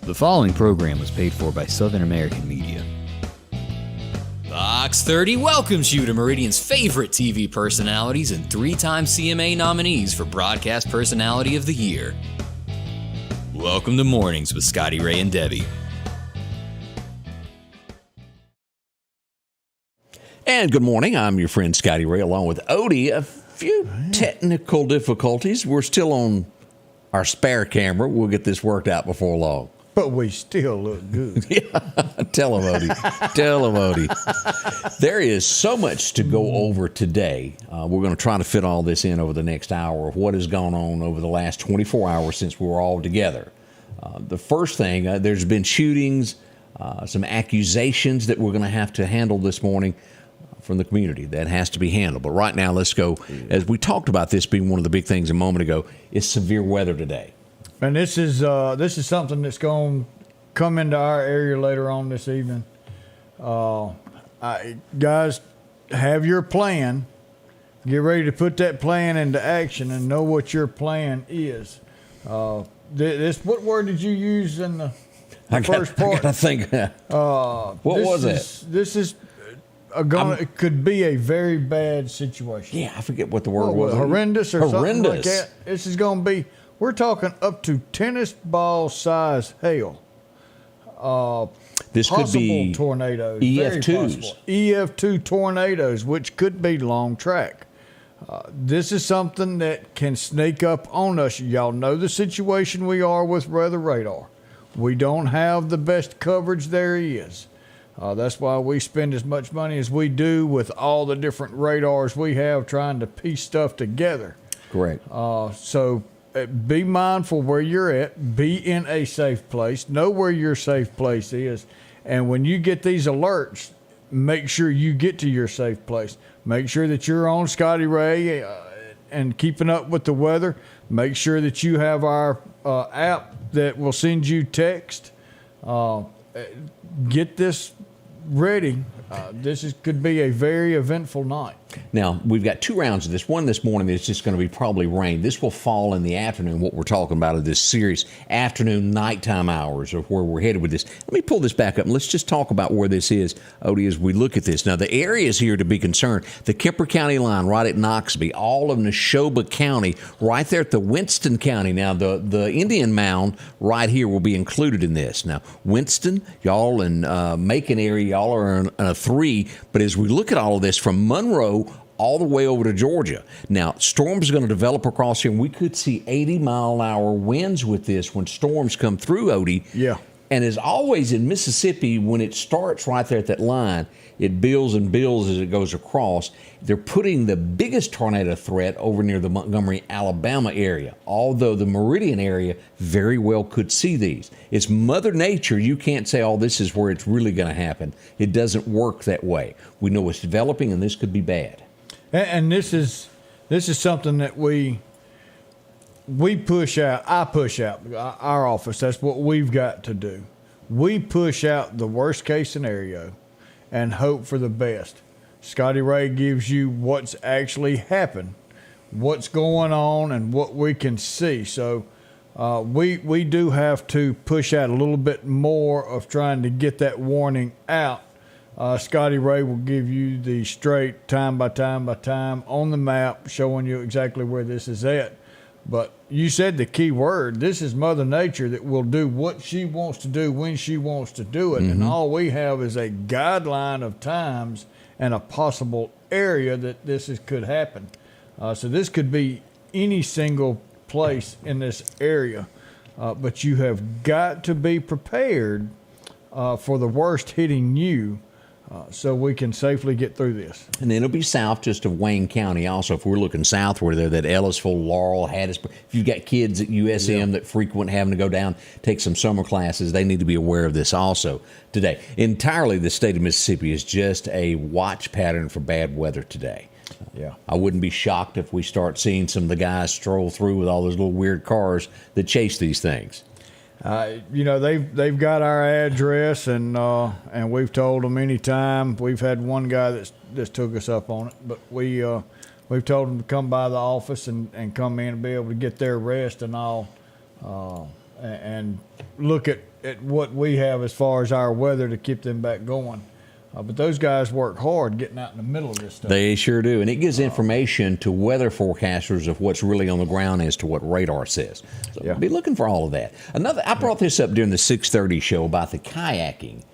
The following program was paid for by Southern American Media. Fox 30 welcomes you to Meridian's favorite TV personalities and three-time CMA nominees for Broadcast Personality of the Year. Welcome to Mornings with Scotty Ray and Debbie. And good morning. I'm your friend Scotty Ray along with Odie. A few technical difficulties. We're still on our spare camera. We'll get this worked out before long. But we still look good. Yeah, tell him, Odie. Tell him, Odie. There is so much to go over today. We're going to try to fit all this in over the next hour of what has gone on over the last 24 hours since we were all together. The first thing, there's been shootings, some accusations that we're going to have to handle this morning from the community. That has to be handled. But right now, let's go. As we talked about this being one of the big things a moment ago, it's severe weather today. And this is something that's going to come into our area later on this evening. Guys, have your plan. Get ready to put that plan into action and know what your plan is. What word did you use in the first part? I gotta think. What was it? This is it could be a very bad situation. Yeah, I forget what the word was. Horrendous or something like that. This is going to be. We're talking up to tennis ball size hail. This could be tornadoes. EF2s. EF2 tornadoes, which could be long track. This is something that can sneak up on us. Y'all know the situation we are with weather radar. We don't have the best coverage there is. That's why we spend as much money as we do with all the different radars we have trying to piece stuff together. Correct. So be mindful where you're at. Be in a safe place. Know where your safe place is. And when you get these alerts, make sure you get to your safe place. Make sure that you're on Scotty Ray and keeping up with the weather. Make sure that you have our app that will send you text. Get this ready. Could be a very eventful night. Now, we've got two rounds of this. One this morning that's just going to be probably rain. This will fall in the afternoon, what we're talking about of this series, afternoon, nighttime hours of where we're headed with this. Let me pull this back up and let's just talk about where this is, Odie, as we look at this. Now, the areas here to be concerned, the Kemper County line right at Noxubee, all of Neshoba County, right there at the Winston County. Now, the Indian Mound right here will be included in this. Now, Winston, y'all in Macon area, y'all are in a 3, but as we look at all of this from Monroe all the way over to Georgia. Now, storms are going to develop across here, and we could see 80-mile-an-hour winds with this when storms come through, Odie. Yeah. And as always in Mississippi, when it starts right there at that line, it builds and builds as it goes across. They're putting the biggest tornado threat over near the Montgomery, Alabama area, although the Meridian area very well could see these. It's Mother Nature. You can't say, oh, this is where it's really going to happen. It doesn't work that way. We know it's developing, and this could be bad. And this is something that we push out. I push out our office. That's what we've got to do. We push out the worst case scenario and hope for the best. Scotty Ray gives you what's actually happened, what's going on, and what we can see. So we do have to push out a little bit more of trying to get that warning out. Scotty Ray will give you the straight time by time on the map, showing you exactly where this is at. But you said the key word. This is Mother Nature that will do what she wants to do when she wants to do it. Mm-hmm. And all we have is a guideline of times and a possible area that could happen. So this could be any single place in this area. But you have got to be prepared for the worst hitting you. So we can safely get through this. And then it'll be south just of Wayne County also. If we're looking southward there, that Ellisville, Laurel, Hattiesburg. If you've got kids at USM that frequent having to go down, take some summer classes, they need to be aware of this also today. Entirely the state of Mississippi is just a watch pattern for bad weather today. Yeah, I wouldn't be shocked if we start seeing some of the guys stroll through with all those little weird cars that chase these things. They've got our address, and we've told them anytime. We've had one guy that's took us up on it, but we've told them to come by the office and come in and be able to get their rest and all, and look at at what we have as far as our weather to keep them back going. But those guys work hard getting out in the middle of this stuff. They sure do. And it gives information to weather forecasters of what's really on the ground as to what radar says. So be looking for all of that. I brought this up during the 6:30 show about the kayaking.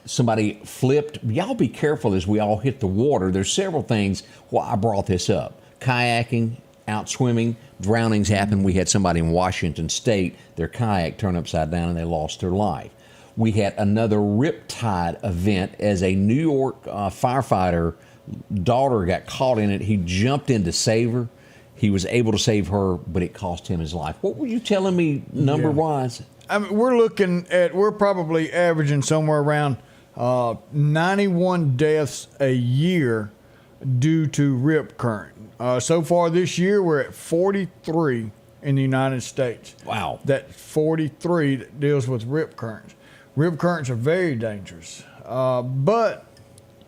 Somebody flipped. Y'all be careful as we all hit the water. There's several things why I brought this up. Kayaking, out swimming, drownings happen. We had somebody in Washington State, their kayak turned upside down and they lost their life. We had another riptide event as a New York firefighter daughter got caught in it. He jumped in to save her. He was able to save her, but it cost him his life. What were you telling me number-wise? I mean, we're probably averaging somewhere around 91 deaths a year due to rip current. So far this year, we're at 43 in the United States. Wow. That's 43 that deals with rip currents. Rip currents are very dangerous, but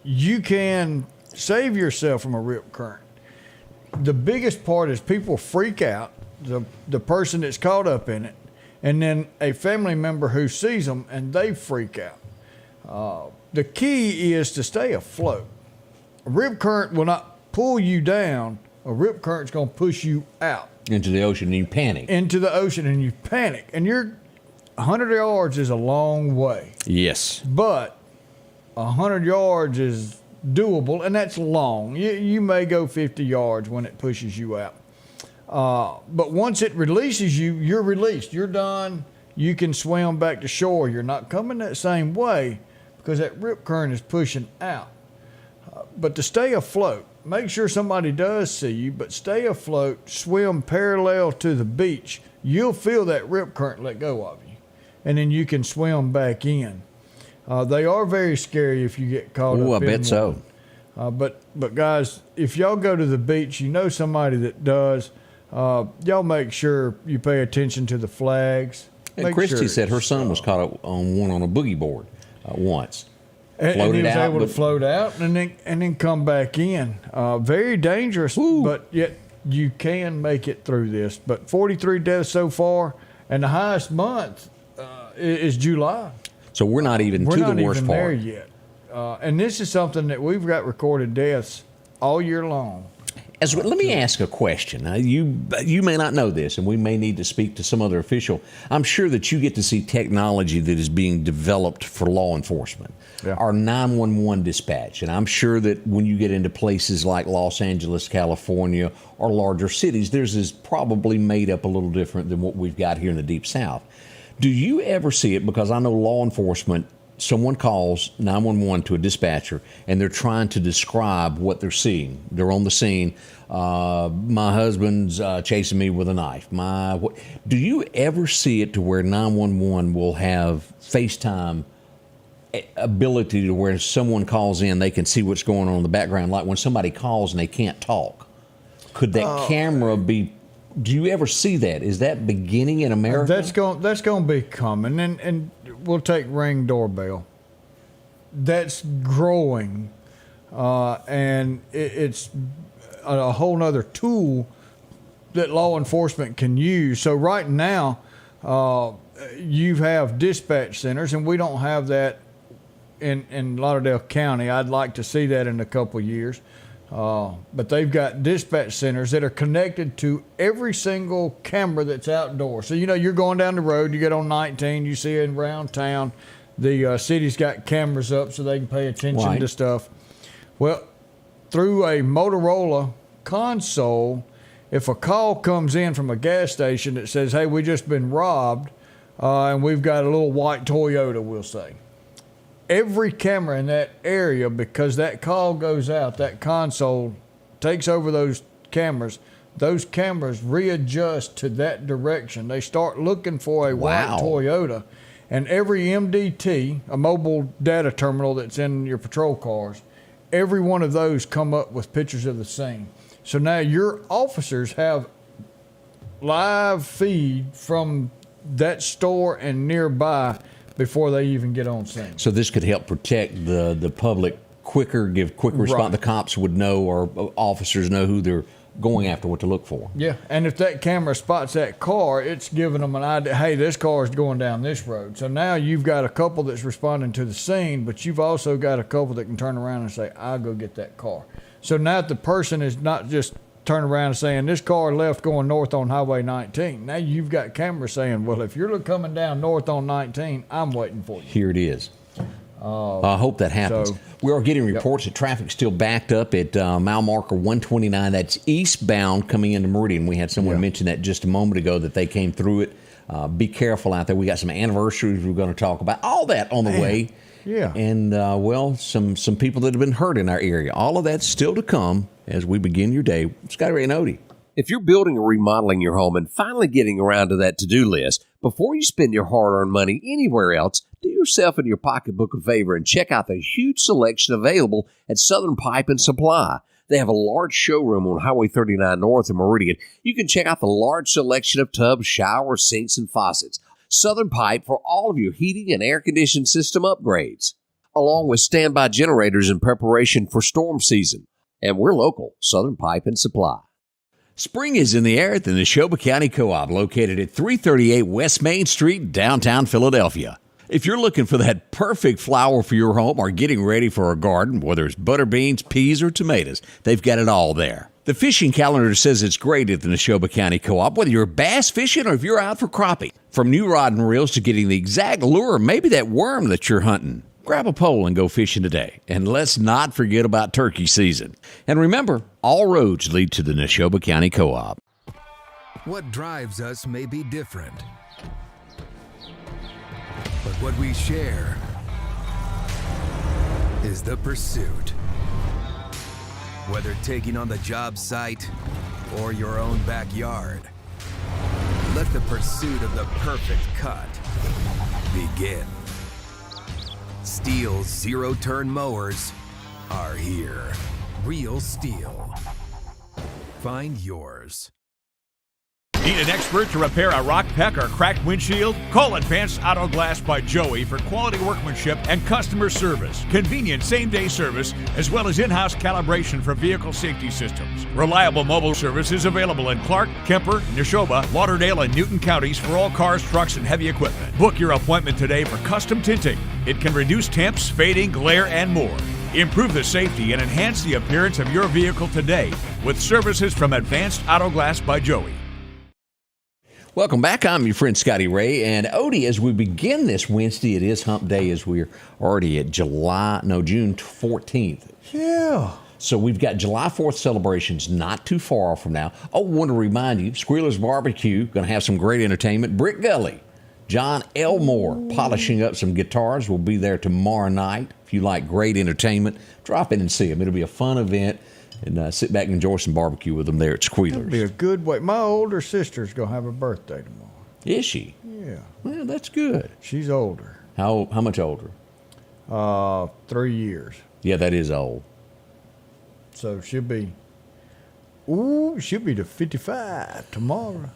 you can save yourself from a rip current. The biggest part is people freak out, the person that's caught up in it, and then a family member who sees them and they freak out. The key is to stay afloat. A rip current will not pull you down. A rip current's going to push you out. Into the ocean and you panic. Into the ocean and you panic. And 100 yards is a long way. Yes. But 100 yards is doable, and that's long. You may go 50 yards when it pushes you out. But once it releases you, you're released. You're done. You can swim back to shore. You're not coming that same way because that rip current is pushing out. But to stay afloat, make sure somebody does see you, but stay afloat, swim parallel to the beach. You'll feel that rip current let go of you, and then you can swim back in. They are very scary if you get caught up in one. I bet so. But guys, if y'all go to the beach, you know somebody that does, y'all make sure you pay attention to the flags. And Christy said her son was caught up on a boogie board once. And he was able to float out and then come back in. Very dangerous, but yet you can make it through this. But 43 deaths so far, and the highest month is July. So we're not even to the worst part. There yet. And this is something that we've got recorded deaths all year long. Let me ask a question. Now, you may not know this, and we may need to speak to some other official. I'm sure that you get to see technology that is being developed for law enforcement. Yeah. Our 911 dispatch, and I'm sure that when you get into places like Los Angeles, California, or larger cities, theirs is probably made up a little different than what we've got here in the Deep South. Do you ever see it? Because I know law enforcement, someone calls 911 to a dispatcher, and they're trying to describe what they're seeing. They're on the scene. My husband's chasing me with a knife. Do you ever see it to where 911 will have FaceTime ability to where someone calls in, they can see what's going on in the background, like when somebody calls and they can't talk? Could that camera be? Do you ever see that? Is that beginning in America? That's going to be coming, and we'll take Ring doorbell. That's growing, and it's a whole other tool that law enforcement can use. So right now, you have dispatch centers, and we don't have that in Lauderdale County. I'd like to see that in a couple of years. But they've got dispatch centers that are connected to every single camera that's outdoors. So, you're going down the road, you get on 19, you see it around town. The city's got cameras up so they can pay attention to stuff. Well, through a Motorola console, if a call comes in from a gas station that says, hey, we just been robbed, and we've got a little white Toyota, we'll say. Every camera in that area, because that call goes out, that console takes over those cameras readjust to that direction. They start looking for a white Toyota, and every MDT, a mobile data terminal that's in your patrol cars, every one of those come up with pictures of the scene. So now your officers have live feed from that store and nearby before they even get on scene. So this could help protect the public quicker, give quick response. Right. The cops would know, or officers know who they're going after, what to look for. Yeah, and if that camera spots that car, it's giving them an idea, hey, this car is going down this road. So now you've got a couple that's responding to the scene, but you've also got a couple that can turn around and say, I'll go get that car. So now the person is not just turning around and saying, this car left going north on Highway 19. Now you've got cameras saying, well, if you're coming down north on 19, I'm waiting for you. Here it is. I hope that happens. So, we are getting reports that traffic's still backed up at mile marker 129. That's eastbound coming into Meridian. We had someone mention that just a moment ago that they came through it. Be careful out there. We got some anniversaries we're going to talk about. All that on the way. Yeah. And, some people that have been hurt in our area. All of that's still to come as we begin your day. Scotty Ray and Odie. If you're building or remodeling your home and finally getting around to that to-do list, before you spend your hard-earned money anywhere else, do yourself and your pocketbook a favor and check out the huge selection available at Southern Pipe and Supply. They have a large showroom on Highway 39 North in Meridian. You can check out the large selection of tubs, showers, sinks, and faucets. Southern Pipe for all of your heating and air conditioning system upgrades, along with standby generators in preparation for storm season. And we're local, Southern Pipe and Supply. Spring is in the air at the Neshoba County Co-op, located at 338 West Main Street, downtown Philadelphia. If you're looking for that perfect flower for your home or getting ready for a garden, whether it's butter beans, peas, or tomatoes, they've got it all there. The fishing calendar says it's great at the Neshoba County Co-op, whether you're bass fishing or if you're out for crappie. From new rod and reels to getting the exact lure, maybe that worm that you're hunting. Grab a pole and go fishing today. And let's not forget about turkey season. And remember, all roads lead to the Neshoba County Co-op. What drives us may be different, but what we share is the pursuit. Whether taking on the job site or your own backyard, let the pursuit of the perfect cut begin. Steel's zero-turn mowers are here. Real Steel. Find yours. Need an expert to repair a rock peck or cracked windshield? Call Advanced Auto Glass by Joey for quality workmanship and customer service. Convenient same-day service, as well as in-house calibration for vehicle safety systems. Reliable mobile service is available in Clark, Kemper, Neshoba, Lauderdale, and Newton counties for all cars, trucks, and heavy equipment. Book your appointment today for custom tinting. It can reduce temps, fading, glare, and more. Improve the safety and enhance the appearance of your vehicle today with services from Advanced Auto Glass by Joey. Welcome back. I'm your friend Scotty Ray. And Odie, as we begin this Wednesday, it is hump day as we're already at June 14th. Yeah. So we've got July 4th celebrations not too far off from now. Oh, I want to remind you, Squealer's Barbecue, going to have some great entertainment. Brick Gully, John Elmore polishing up some guitars. Will be there tomorrow night. If you like great entertainment, drop in and see them. It'll be a fun event. And sit back and enjoy some barbecue with them there at Squealer's. That'd be a good way. My older sister's going to have a birthday tomorrow. Is she? Yeah. Well, that's good. She's older. How much older? 3 years. Yeah, that is old. So she'll be to 55 tomorrow.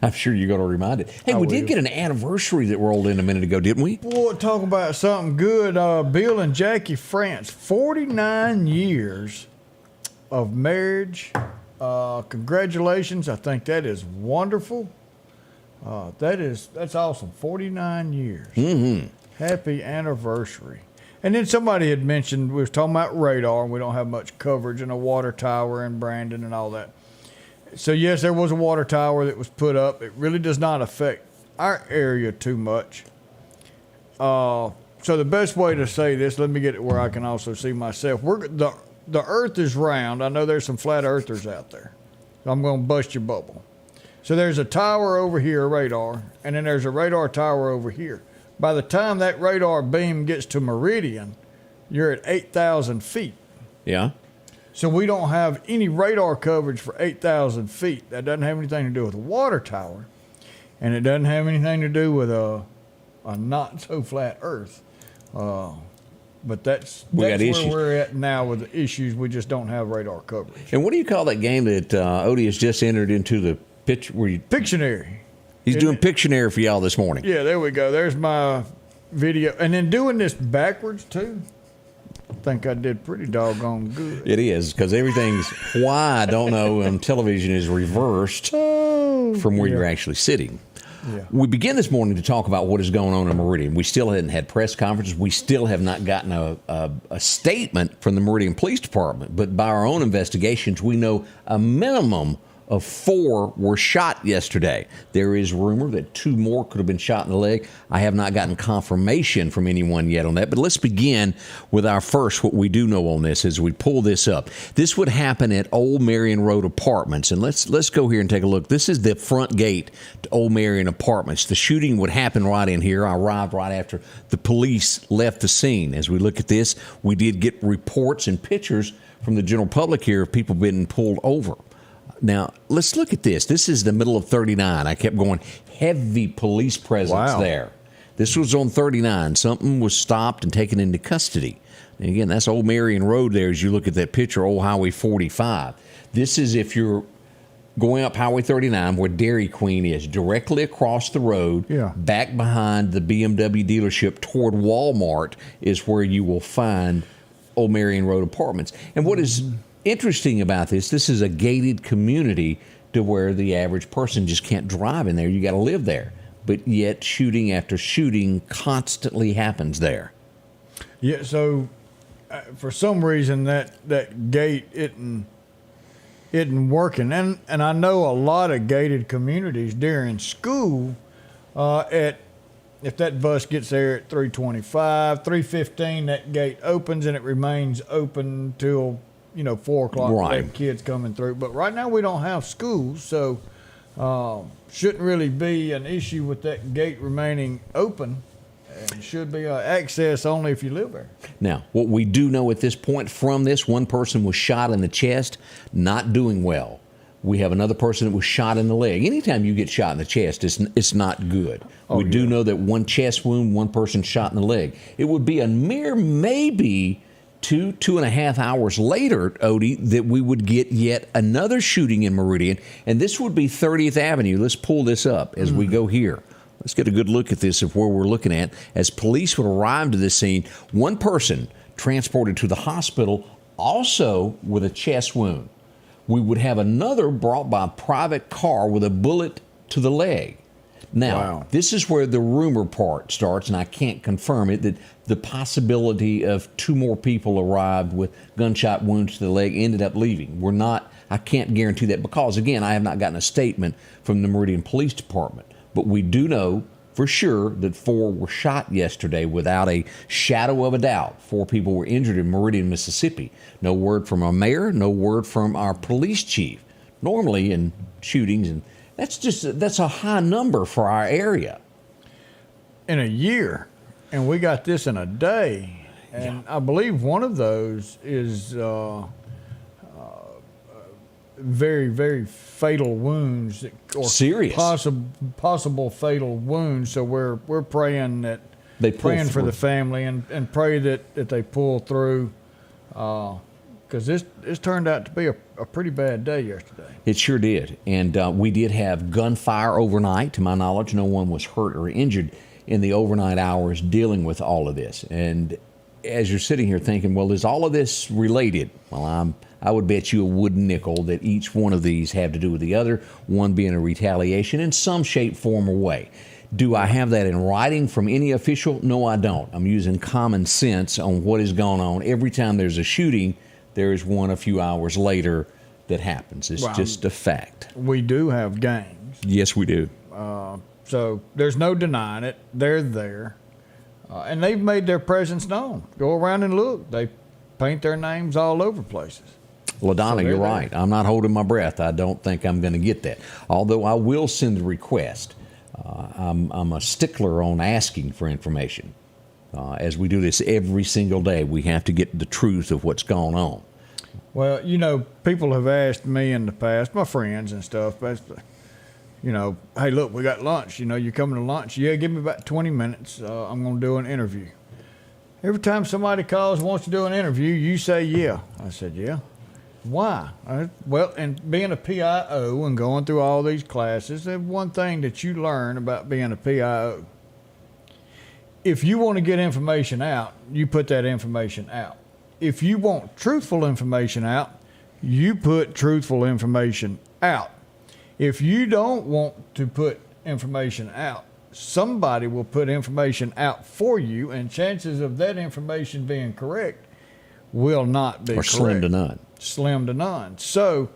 I'm sure you're going to remind it. Hey, we did get an anniversary that rolled in a minute ago, didn't we? Boy, talk about something good. Bill and Jackie France, 49 years of marriage. Congratulations. I think that is wonderful. That's awesome. 49 years. Mm-hmm. Happy anniversary. And then somebody had mentioned, we was talking about radar, and we don't have much coverage in a water tower in Brandon and all that. So, yes, there was a water tower that was put up. It really does not affect our area too much. So the best way to say this, let me get it where I can also see myself. The earth is round. I know there's some flat earthers out there. So I'm going to bust your bubble. So there's a tower over here, a radar, and then there's a radar tower over here. By the time that radar beam gets to Meridian, you're at 8,000 feet. Yeah. So we don't have any radar coverage for 8,000 feet. That doesn't have anything to do with a water tower, and it doesn't have anything to do with a not-so-flat earth. But that's where we're at now with the issues. We just don't have radar coverage. And what do you call that game that Odie has just entered into the pitch? Pictionary. He's doing Pictionary for y'all this morning. Yeah, there we go. There's my video. And then doing this backwards, too. think I did pretty doggone good. It is, because everything's why I don't know on television is reversed from where you're actually sitting. Yeah. We begin this morning to talk about what is going on in Meridian. We still hadn't had press conferences. We still have not gotten a statement from the Meridian Police Department. But by our own investigations, we know a minimum of 4 were shot yesterday. There is rumor that 2 more could have been shot in the leg. I have not gotten confirmation from anyone yet on that. But let's begin with our first, what we do know on this as we pull this up. This would happen at Old Marion Road Apartments. And let's go here and take a look. This is the front gate to Old Marion Apartments. The shooting would happen right in here. I arrived right after the police left the scene. As we look at this, we did get reports and pictures from the general public here of people being pulled over. Now, let's look at this. This is the middle of 39. I kept going, heavy police presence there. This was on 39. Something was stopped and taken into custody. And again, that's Old Marion Road there as you look at that picture, Old Highway 45. This is if you're going up Highway 39 where Dairy Queen is, directly across the road, back behind the BMW dealership toward Walmart is where you will find Old Marion Road Apartments. And what is interesting about this is a gated community to where the average person just can't drive in there. You got to live there. But yet shooting after shooting constantly happens there. Yeah, so for some reason that gate isn't working. And I know a lot of gated communities during school if that bus gets there at 3:25, 3:15, that gate opens and it remains open till 4 o'clock, right. Kids coming through. But right now we don't have schools, so shouldn't really be an issue with that gate remaining open. And should be access only if you live there. Now, what we do know at this point from this, one person was shot in the chest, not doing well. We have another person that was shot in the leg. Anytime you get shot in the chest, it's not good. We do know that one chest wound, one person shot in the leg. It would be a mere maybe 2.5 hours later, Odie, that we would get yet another shooting in Meridian, and this would be 30th Avenue. Let's pull this up as we go here. Let's get a good look at this of where we're looking at. As police would arrive to this scene, one person transported to the hospital, also with a chest wound. We would have another brought by a private car with a bullet to the leg. Now, this is where the rumor part starts, and I can't confirm it, that the possibility of 2 more people arrived with gunshot wounds to the leg ended up leaving. I can't guarantee that because, again, I have not gotten a statement from the Meridian Police Department. But we do know for sure that 4 were shot yesterday without a shadow of a doubt. 4 people were injured in Meridian, Mississippi. No word from our mayor, no word from our police chief. Normally in shootings, and that's a high number for our area. In a year, and we got this in a day. And I believe one of those is very, very fatal wounds, or serious possible fatal wounds. So we're praying that for the family and pray that they pull through, because this turned out to be a pretty bad day yesterday. It sure did, and we did have gunfire overnight. To my knowledge, no one was hurt or injured in the overnight hours dealing with all of this. And as you're sitting here thinking, well, is all of this related? Well, I would bet you a wooden nickel that each one of these have to do with the other, one being a retaliation in some shape, form, or way. Do I have that in writing from any official? No, I don't. I'm using common sense on what is going on. Every time there's a shooting, there is one a few hours later that happens. It's just a fact. We do have gangs. Yes, we do. So there's no denying it. They're there. And they've made their presence known. Go around and look. They paint their names all over places. LaDonna, you're right. I'm not holding my breath. I don't think I'm going to get that. Although I will send a request. I'm a stickler on asking for information. As we do this every single day, we have to get the truth of what's going on. Well, people have asked me in the past, my friends and stuff, basically, hey, look, we got lunch. You coming to lunch? Yeah, give me about 20 minutes. I'm going to do an interview. Every time somebody calls and wants to do an interview, you say yeah. I said, yeah. Why? Well, and being a PIO and going through all these classes, there's one thing that you learn about being a PIO. If you want to get information out, you put that information out. if you want truthful information out, you put truthful information out. If you don't want to put information out, somebody will put information out for you, and chances of that information being correct will not be correct. Slim to none. Slim to none. So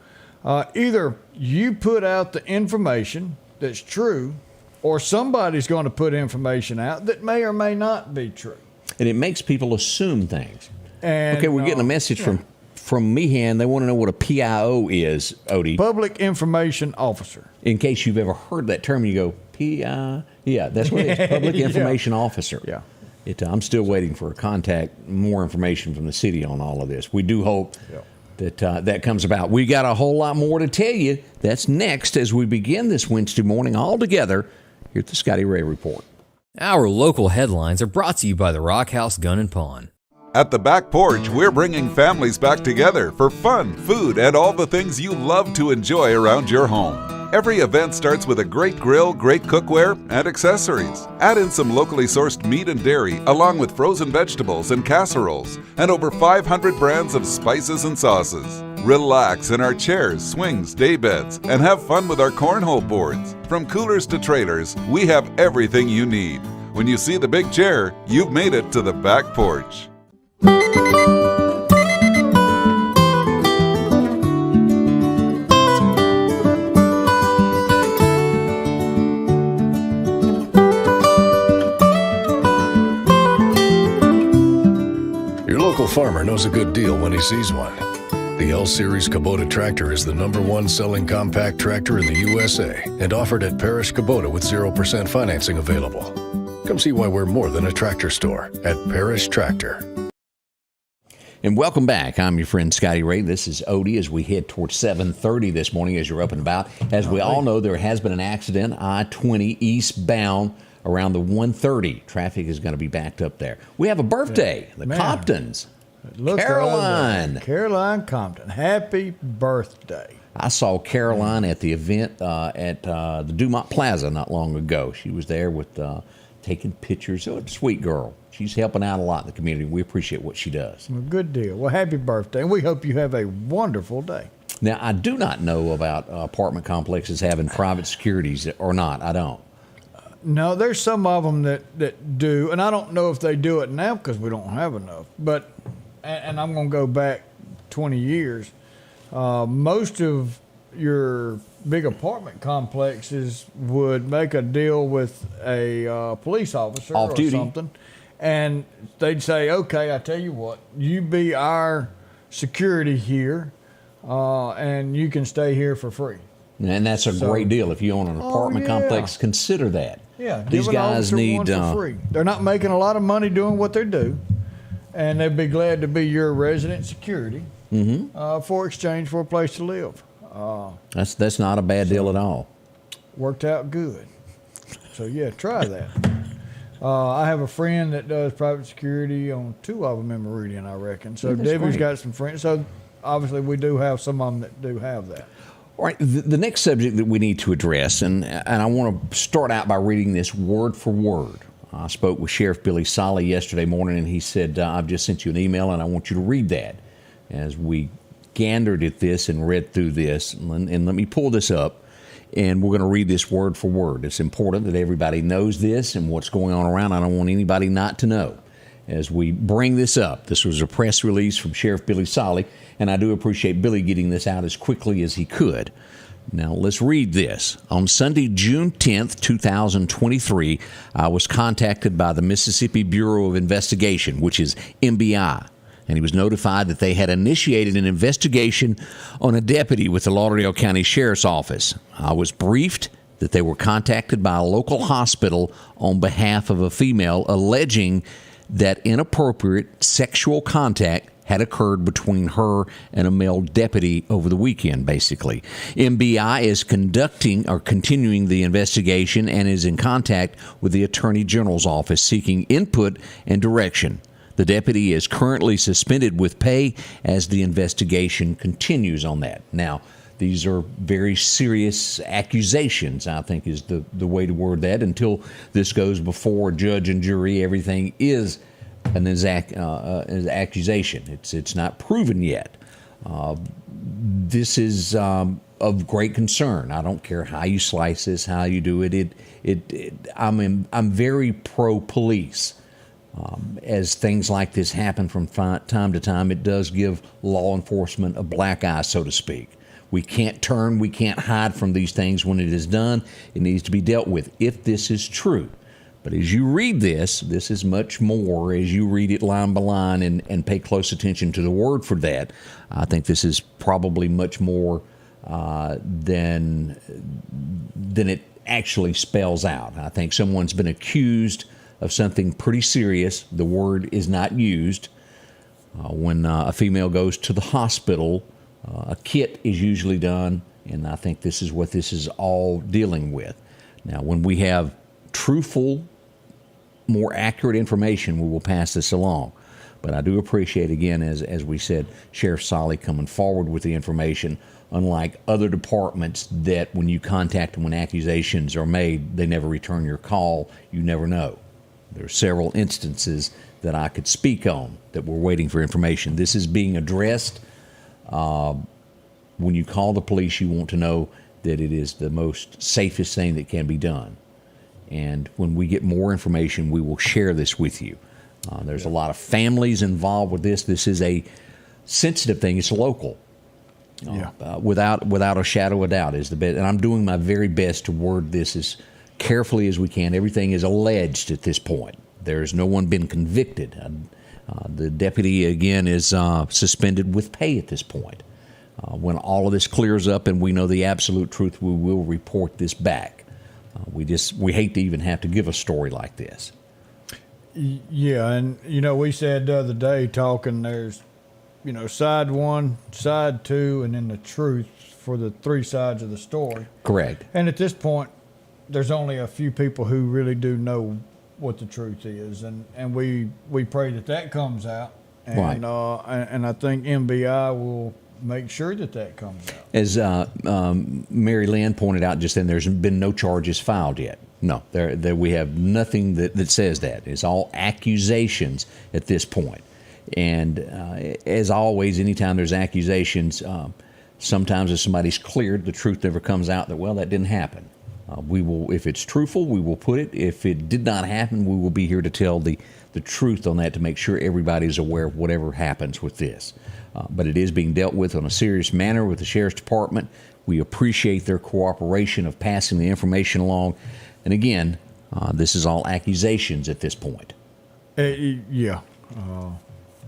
either you put out the information that's true, or somebody's going to put information out that may or may not be true. And it makes people assume things. And, okay, we're getting a message from Meehan. They want to know what a PIO is, Odie. Public Information Officer. In case you've ever heard that term, you go, PI? Yeah, that's what it is, Public Information Officer. Yeah. I'm still waiting for more information from the city on all of this. We do hope that comes about. We got a whole lot more to tell you. That's next as we begin this Wednesday morning all together here at the Scotty Ray Report. Our local headlines are brought to you by the Rock House Gun and Pawn. At the Back Porch, we're bringing families back together for fun, food, and all the things you love to enjoy around your home. Every event starts with a great grill, great cookware, and accessories. Add in some locally sourced meat and dairy, along with frozen vegetables and casseroles, and over 500 brands of spices and sauces. Relax in our chairs, swings, day beds, and have fun with our cornhole boards. From coolers to trailers, we have everything you need. When you see the big chair, you've made it to the Back Porch. Your local farmer knows a good deal when he sees one. The L-Series Kubota tractor is the #1 selling compact tractor in the USA and offered at Parish Kubota with 0% financing available. Come see why we're more than a tractor store at Parish Tractor. And welcome back. I'm your friend Scotty Ray. This is Odie as we head towards 7:30 this morning as you're up and about. As we all know, there has been an accident, I-20 eastbound around the 130. Traffic is going to be backed up there. We have a birthday, the Comptons. Caroline Compton. Happy birthday. I saw Caroline at the event at the Dumont Plaza not long ago. She was there with taking pictures. Oh, sweet girl. She's helping out a lot in the community. We appreciate what she does. Well, good deal. Well, happy birthday. And we hope you have a wonderful day. Now, I do not know about apartment complexes having private securities or not. I don't. No, there's some of them that do. And I don't know if they do it now because we don't have enough. But, and I'm going to go back 20 years. Most of your big apartment complexes would make a deal with a police officer Off or duty. something. And they'd say, okay, I tell you what, you be our security here, and you can stay here for free. And that's a great deal. If you own an apartment complex, consider that. Yeah, these guys need one for free. They're not making a lot of money doing what they do, and they'd be glad to be your resident security for exchange for a place to live. That's not a bad deal at all. Worked out good. So yeah, try that. I have a friend that does private security on 2 of them in Meridian, I reckon. So Debbie's got some friends. So obviously we do have some of them that do have that. All right, the next subject that we need to address, and I want to start out by reading this word for word. I spoke with Sheriff Billy Solly yesterday morning, and he said, I've just sent you an email, and I want you to read that. As we gandered at this and read through this, and let me pull this up. And we're going to read this word for word. It's important that everybody knows this and what's going on around. I don't want anybody not to know. As we bring this up, this was a press release from Sheriff Billy Solly, and I do appreciate Billy getting this out as quickly as he could. Now, let's read this. On Sunday, June 10th, 2023, I was contacted by the Mississippi Bureau of Investigation, which is MBI. And he was notified that they had initiated an investigation on a deputy with the Lauderdale County Sheriff's Office. I was briefed that they were contacted by a local hospital on behalf of a female alleging that inappropriate sexual contact had occurred between her and a male deputy over the weekend, basically. MBI is continuing the investigation and is in contact with the Attorney General's office seeking input and direction. The deputy is currently suspended with pay as the investigation continues on that. Now, these are very serious accusations, I think is the way to word that. Until this goes before a judge and jury, everything is an accusation. It's not proven yet. This is of great concern. I don't care how you slice this, how you do it. I'm very pro-police. As things like this happen from time to time, it does give law enforcement a black eye, so to speak. We can't hide from these things when it is done. It needs to be dealt with if this is true. But as you read this is much more. As you read it line by line and pay close attention to the word for that, I think this is probably much more than it actually spells out. I think someone's been accused of something pretty serious. The word is not used. When a female goes to the hospital, a kit is usually done, and I think this is what this is all dealing with. Now, when we have truthful, more accurate information, we will pass this along. But I do appreciate, again, as we said, Sheriff Solly coming forward with the information, unlike other departments that when you contact them when accusations are made, they never return your call. You never know. There are several instances that I could speak on that we're waiting for information. This is being addressed. When you call the police, you want to know that it is the most safest thing that can be done. And when we get more information, we will share this with you. There's a lot of families involved with this. This is a sensitive thing. It's local. Without a shadow of doubt is the best. And I'm doing my very best to word this as carefully as we can. Everything is alleged at this point. There's no one been convicted. The deputy, again, is suspended with pay at this point. When all of this clears up and we know the absolute truth, we will report this back. We hate to even have to give a story like this. Yeah, and, we said the other day talking, there's, side one, side two, and then the truth for the three sides of the story. Correct. And at this point, there's only a few people who really do know what the truth is, and we pray that comes out. And, right. And I think MBI will make sure that comes out. As Mary Lynn pointed out just then, there's been no charges filed yet. No, there we have nothing that says that. It's all accusations at this point. And as always, anytime there's accusations, sometimes if somebody's cleared, the truth never comes out that, well, that didn't happen. We will, if it's truthful, we will put it. If it did not happen, we will be here to tell the truth on that to make sure everybody's aware of whatever happens with this. But it is being dealt with in a serious manner with the Sheriff's Department. We appreciate their cooperation of passing the information along. And again, this is all accusations at this point. Yeah.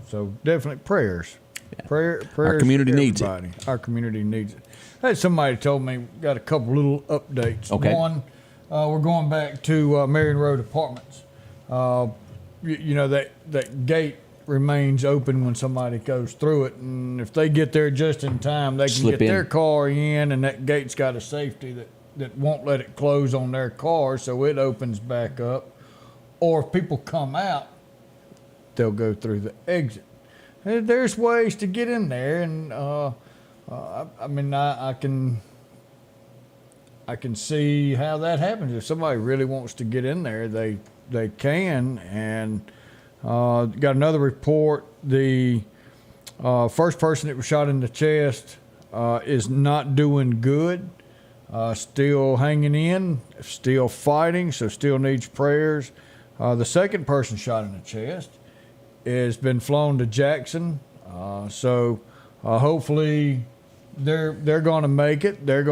So definitely prayers. Yeah. Prayers. Our community needs it. Our community needs it. I had somebody told me, got a couple little updates. Okay. One, we're going back to Marion Road Apartments. That gate remains open when somebody goes through it, and if they get there just in time, they can Slip get in. their car in, and that gate's got a safety that won't let it close on their car, so it opens back up. Or if people come out, they'll go through the exit. And there's ways to get in there, and I can see how that happens. If somebody really wants to get in there, they can. And got another report. The first person that was shot in the chest is not doing good. Still hanging in, still fighting, so still needs prayers. The second person shot in the chest has been flown to Jackson, so hopefully they're going to make it. They're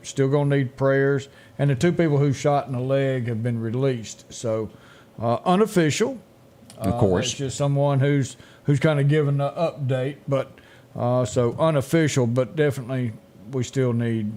still going to need prayers. And the two people who shot in the leg have been released. So unofficial. Of course. It's just someone who's kind of giving the update, but so unofficial, but definitely we still need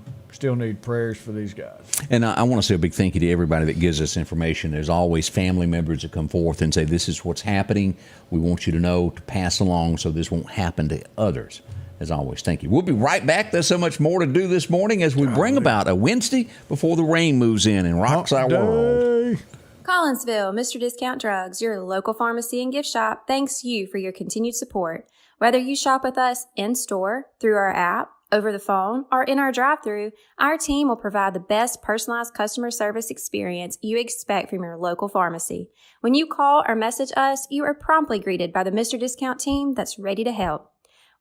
prayers for these guys. And I want to say a big thank you to everybody that gives us information. There's always family members that come forth and say, this is what's happening. We want you to know, to pass along so this won't happen to others. As always, thank you. We'll be right back. There's so much more to do this morning as we bring about a Wednesday before the rain moves in and rocks our world. Collinsville, Mr. Discount Drugs, your local pharmacy and gift shop, thanks you for your continued support. Whether you shop with us in store, through our app, Over the phone or in our drive-thru, our team will provide the best personalized customer service experience you expect from your local pharmacy. When you call or message us, you are promptly greeted by the Mr. Discount team that's ready to help.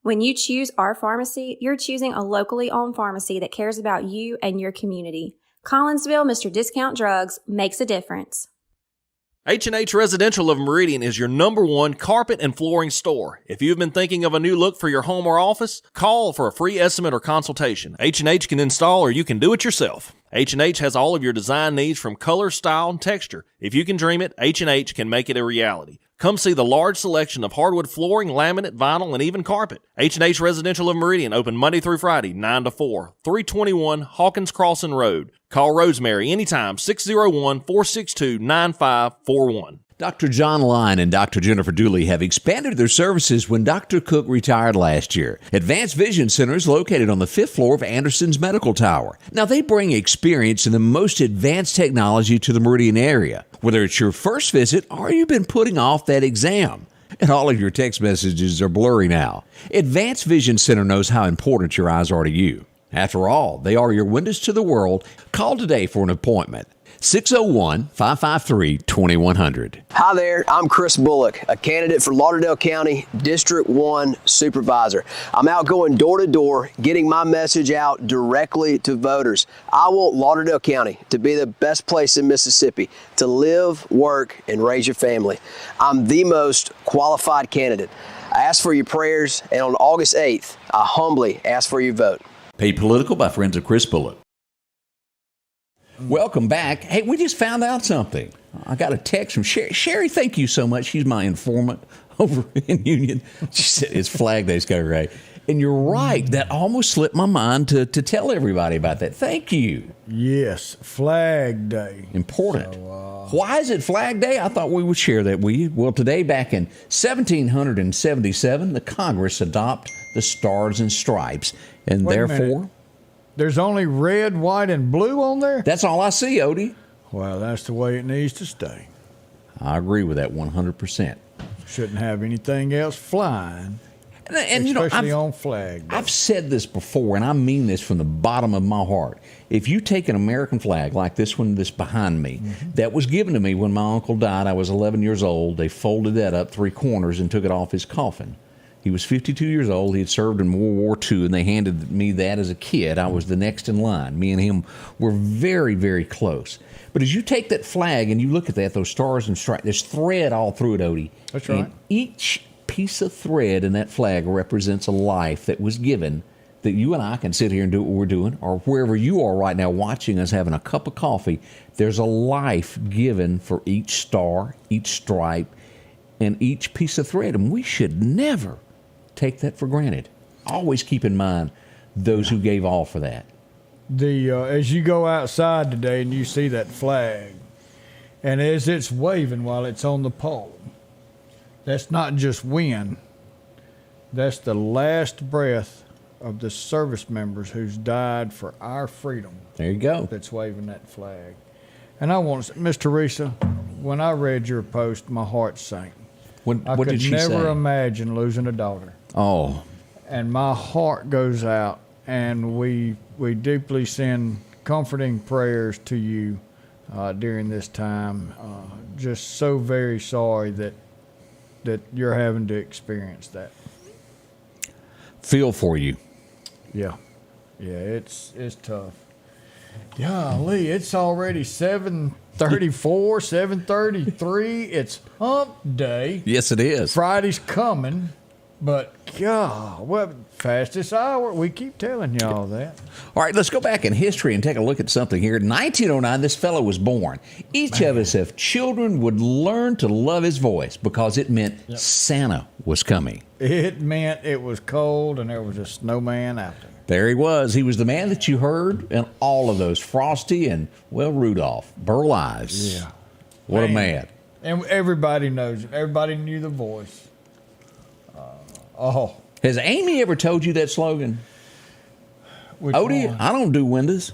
When you choose our pharmacy, you're choosing a locally owned pharmacy that cares about you and your community. Collinsville Mr. Discount Drugs makes a difference. H&H Residential of Meridian is your #1 carpet and flooring store. If you've been thinking of a new look for your home or office, call for a free estimate or consultation. H&H can install or you can do it yourself. H&H has all of your design needs from color, style, and texture. If you can dream it, H&H can make it a reality. Come see the large selection of hardwood flooring, laminate, vinyl, and even carpet. H&H Residential of Meridian, open Monday through Friday, 9 to 4, 321 Hawkins Crossing Road. Call Rosemary anytime, 601-462-9541. Dr. John Line and Dr. Jennifer Dooley have expanded their services when Dr. Cook retired last year. Advanced Vision Center is located on the 5th floor of Anderson's Medical Tower. Now, they bring experience in the most advanced technology to the Meridian area. Whether it's your first visit or you've been putting off that exam, and all of your text messages are blurry now, Advanced Vision Center knows how important your eyes are to you. After all, they are your windows to the world. Call today for an appointment. 601-553-2100. Hi there, I'm Chris Bullock, a candidate for Lauderdale County District 1 Supervisor. I'm out going door to door, getting my message out directly to voters. I want Lauderdale County to be the best place in Mississippi to live, work, and raise your family. I'm the most qualified candidate. I ask for your prayers, and on August 8th, I humbly ask for your vote. Paid Political by friends of Chris Bullock. Welcome back. Hey, we just found out something. I got a text from Sherry. Sherry, thank you so much. She's my informant over in Union. She said it's Flag Day, Scotty Ray. And you're right. That almost slipped my mind to tell everybody about that. Thank you. Yes, Flag Day. Important. So, why is it Flag Day? I thought we would share that with you. Well, today, back in 1777, the Congress adopted the Stars and Stripes. And therefore, there's only red, white, and blue on there? That's all I see, Odie. Well, that's the way it needs to stay. I agree with that 100%. Shouldn't have anything else flying, and especially on Flag Day. I've said this before, and I mean this from the bottom of my heart. If you take an American flag like this one that's behind me, that was given to me when my uncle died. I was 11 years old. They folded that up 3 corners and took it off his coffin. He was 52 years old. He had served in World War II, and they handed me that as a kid. I was the next in line. Me and him were very, very close. But as you take that flag and you look at that, those stars and stripes, there's thread all through it, Odie. That's right. And each piece of thread in that flag represents a life that was given that you and I can sit here and do what we're doing, or wherever you are right now watching us having a cup of coffee. There's a life given for each star, each stripe, and each piece of thread. And we should never take that for granted. Always keep in mind those who gave all for that. As you go outside today and you see that flag, and as it's waving while it's on the pole, that's not just wind. That's the last breath of the service members who's died for our freedom. There you go. That's waving that flag. And I want to, Miss Teresa, when I read your post, my heart sank. What I did she say? could never imagine losing a daughter. Oh. And my heart goes out, and we deeply send comforting prayers to you during this time. Just so very sorry that you're having to experience that. Feel for you. Yeah, it's tough. Golly, it's already 7:34, 7:33. It's hump day. Yes, it is. Friday's coming, but God, what fastest hour? We keep telling y'all that. All right, let's go back in history and take a look at something here. In 1909, this fellow was born. Each of us, if children would learn to love his voice, because it meant Santa was coming. It meant it was cold and there was a snowman out there. There he was. He was the man that you heard in all of those. Frosty and, well, Rudolph. Burl Ives. Yeah. What a man. And everybody knows it. Everybody knew the voice. Has Amy ever told you that slogan? Odie, I don't do windows.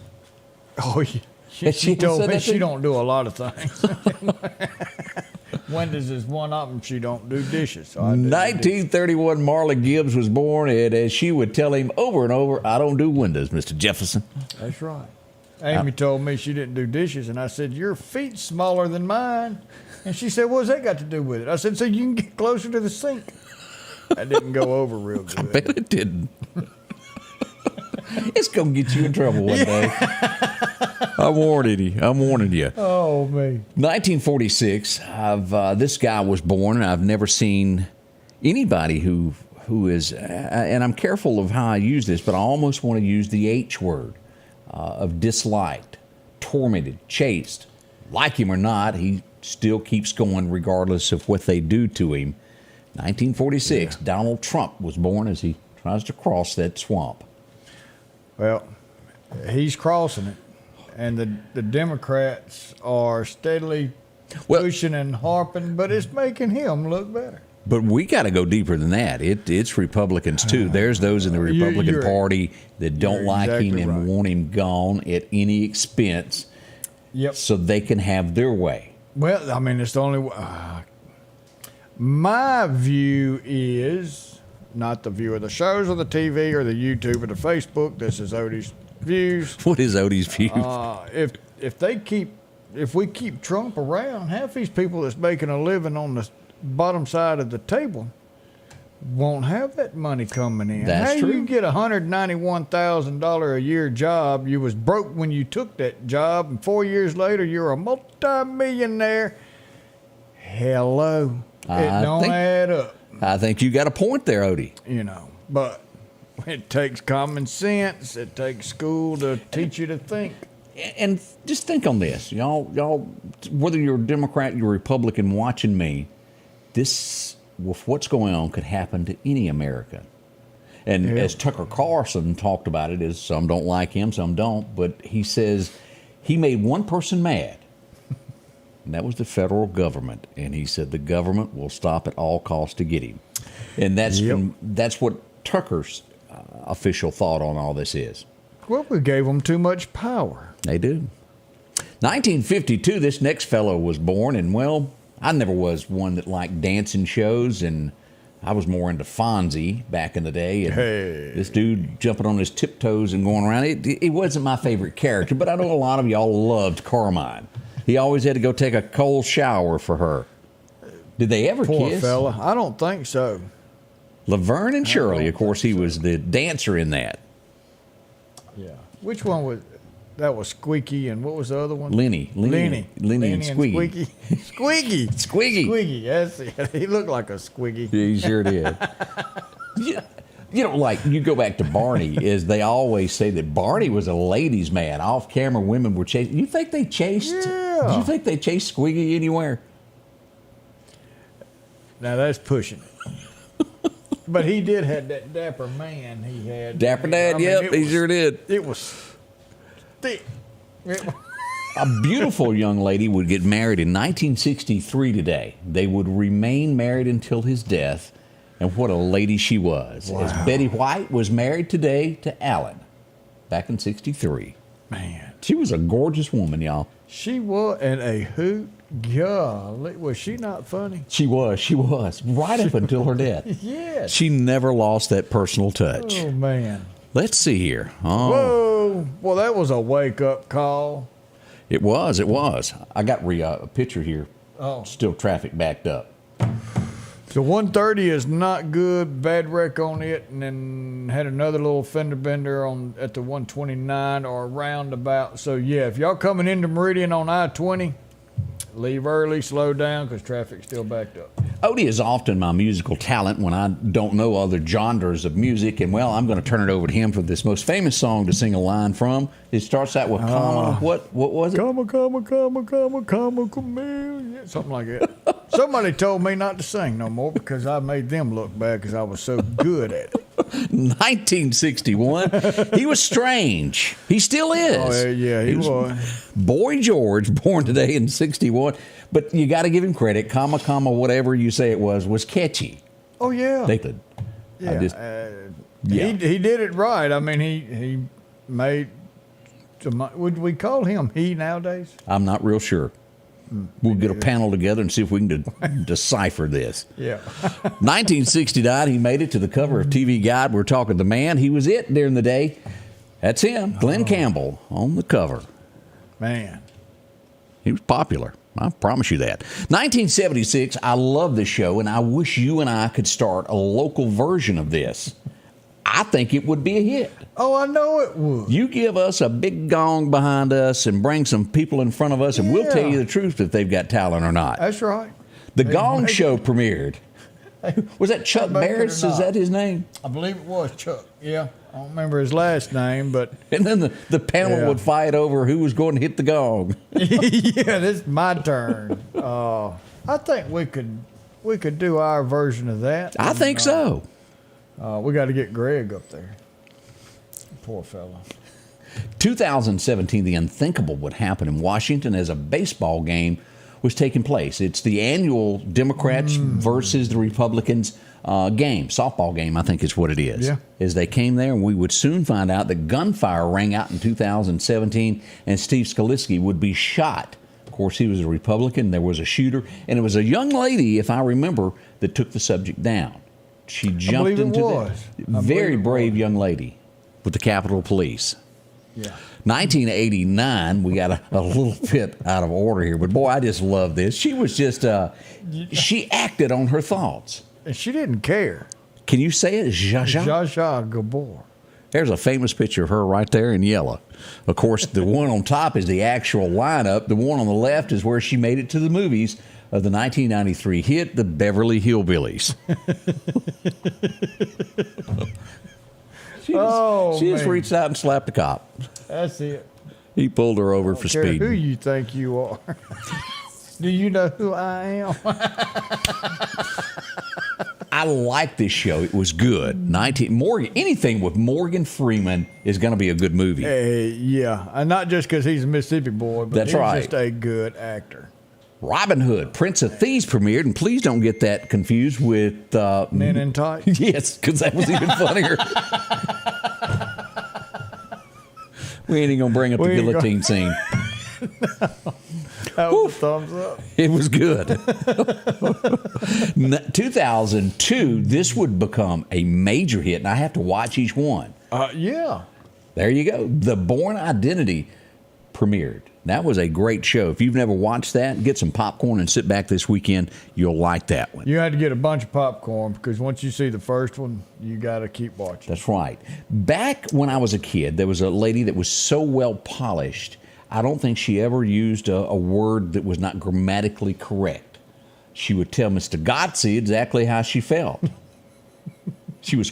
Oh, yeah. She told me she don't do a lot of things. Windows is one of them. She don't do dishes. So I do 1931, Marla Gibbs was born, and as she would tell him over and over, I don't do windows, Mr. Jefferson. That's right. Amy told me she didn't do dishes, and I said, your feet's smaller than mine. And she said, what's that got to do with it? I said, so you can get closer to the sink. That didn't go over real good. I bet it didn't. It's going to get you in trouble one day. I'm warning you. Oh, me. 1946, this guy was born, and I've never seen anybody who is, and I'm careful of how I use this, but I almost want to use the H word. Of disliked, tormented, chased. Like him or not, he still keeps going regardless of what they do to him. 1946, Donald Trump was born as he tries to cross that swamp. Well, he's crossing it, and the Democrats are steadily pushing and harping, but it's making him look better. But we got to go deeper than that. It's Republicans, too. There's those in the Republican Party that don't like him and want him gone at any expense so they can have their way. Well, I mean, it's the only way. My view is, not the view of the shows or the TV or the YouTube or the Facebook. This is Odie's views. What is Odie's view? If we keep Trump around, half these people that's making a living on the bottom side of the table won't have that money coming in. That's true. You get a $191,000 a year job. You was broke when you took that job, and 4 years later you're a multi-millionaire. Hello, it don't add up. I think you got a point there, Odie. But it takes common sense. It takes school to teach you to think. And just think on this, y'all. Whether you're a Democrat, you're a Republican, watching me. This, with what's going on, could happen to any American. And as Tucker Carlson talked about it, is some don't like him, some don't. But he says he made one person mad, and that was the federal government. And he said the government will stop at all costs to get him. And that's what Tucker's official thought on all this is. Well, we gave them too much power. They do. 1952, this next fellow was born, and well, I never was one that liked dancing shows, and I was more into Fonzie back in the day. And this dude jumping on his tiptoes and going around, it wasn't my favorite character, but I know a lot of y'all loved Carmine. He always had to go take a cold shower for her. Did they ever kiss? Poor fella. I don't think so. Laverne and Shirley, of course, he was the dancer in that. Yeah. Which one was... That was Squeaky, and what was the other one? Lenny and Squeaky. Squeaky. Squeaky, yes. He looked like a Squeaky. Yeah, he sure did. Like, you go back to Barney, is they always say that Barney was a ladies' man. Off camera, women were chasing. You think they chased? Yeah. Do you think they chased Squeaky anywhere? Now, that's pushing it. But he did have that dapper man he had. Dapper Dad, he sure did. It was... A beautiful young lady would get married in 1963 today. They would remain married until his death. And what a lady she was. Wow. As Betty White was married today to Alan back in 63. Man. She was a gorgeous woman, y'all. She was, and a hoot. Golly, was she not funny? She was. Right up until her death. Yes. She never lost that personal touch. Oh, man. Let's see here. Oh. Whoa. Well, that was a wake-up call. It was. I got a picture here. Oh. Still traffic backed up. So 130 is not good. Bad wreck on it, and then had another little fender bender at the 129 or roundabout. So, yeah, if y'all coming into Meridian on I-20, leave early, slow down, because traffic's still backed up. Odie is often my musical talent when I don't know other genres of music, and well, I'm going to turn it over to him for this most famous song to sing a line from. It starts out with comma. What was it? Comma, chameleon. Something like that. Somebody told me not to sing no more because I made them look bad because I was so good at it. 1961. He was strange. He still is. Oh, yeah, he was. Boy George, born today in 61. But you got to give him credit. Comma, whatever you say it was catchy. Oh, yeah. They could. Yeah. He did it right. I mean, he made... Would we call him he nowadays? I'm not real sure. We'll get a panel together and see if we can decipher this. Yeah. 1969, he made it to the cover of TV Guide. We're talking the man. He was it during the day. That's him, Glenn Campbell, on the cover. Man. He was popular. I promise you that. 1976, I love this show, and I wish you and I could start a local version of this. I think it would be a hit. Oh, I know it would. You give us a big gong behind us and bring some people in front of us, and we'll tell you the truth if they've got talent or not. That's right. The Gong Show premiered. Was that Chuck Barris? Is that his name? I believe it was Chuck. Yeah. I don't remember his last name, but... And then the panel would fight over who was going to hit the gong. Yeah, this is my turn. I think we could do our version of that. I think so. We got to get Greg up there. Poor fella. 2017, the unthinkable would happen in Washington as a baseball game was taking place. It's the annual Democrats versus the Republicans game, softball game, I think is what it is. Yeah. As they came there, and we would soon find out that gunfire rang out in 2017, and Steve Scalise would be shot. Of course, he was a Republican. There was a shooter, and it was a young lady, if I remember, that took the subject down. She jumped into that. Very brave young lady with the Capitol Police. Yeah. 1989, we got a little bit out of order here, but boy, I just love this. She was just, she acted on her thoughts. And she didn't care. Can you say it? Zsa Zsa? Zsa Zsa Gabor. There's a famous picture of her right there in yellow. Of course, the one on top is the actual lineup. The one on the left is where she made it to the movies of the 1993 hit, The Beverly Hillbillies. She just reached out and slapped a cop. That's it. He pulled her over for Care speeding. who you think you are. Do you know who I am? I like this show. It was good. Anything with Morgan Freeman is going to be a good movie. Yeah, and not just because he's a Mississippi boy, but That's he's right. just a good actor. Robin Hood, Prince of Thieves premiered, and please don't get that confused with... Men in Tights? Yes, because that was even funnier. We ain't even going to bring up the guillotine scene. That was a thumbs up. It was good. 2002, this would become a major hit, and I have to watch each one. Yeah. There you go. The Bourne Identity premiered. That was a great show. If you've never watched that, get some popcorn and sit back this weekend. You'll like that one. You had to get a bunch of popcorn because once you see the first one, you got to keep watching. That's right. Back when I was a kid, there was a lady that was so well polished, I don't think she ever used a word that was not grammatically correct. She would tell Mr. Godsey exactly how she felt. She was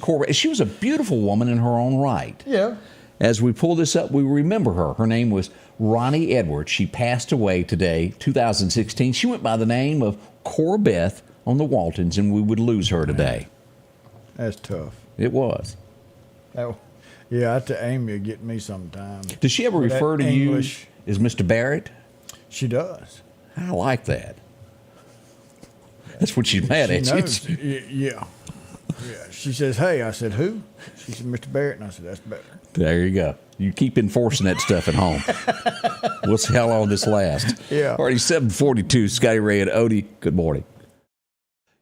a beautiful woman in her own right. Yeah. As we pull this up, we remember her. Her name was Ronnie Edwards. She passed away today, 2016. She went by the name of Cora Beth on the Waltons, and we would lose her today. That's tough. It was. Yeah, I have to Amy will get me sometime. Does she ever refer to you as Mr. Barrett? She does. I like that. That's when she's mad at knows. you. Yeah. She says, "Hey," I said, "Who?" She said, "Mr. Barrett," and I said, "That's better." There you go. You keep enforcing that stuff at home. We'll see how long this lasts. Yeah. Already 7:42. Scotty Ray and Odie. Good morning.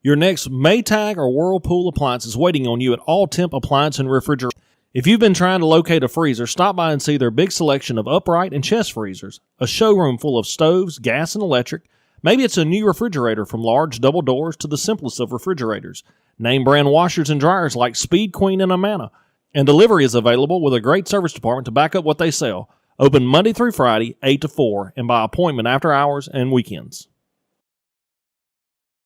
Your next Maytag or Whirlpool appliance is waiting on you at All Temp Appliance and Refrigerator. If you've been trying to locate a freezer, stop by and see their big selection of upright and chest freezers, a showroom full of stoves, gas, and electric. Maybe it's a new refrigerator from large double doors to the simplest of refrigerators. Name brand washers and dryers like Speed Queen and Amana. And delivery is available with a great service department to back up what they sell. Open Monday through Friday, 8 to 4, and by appointment after hours and weekends.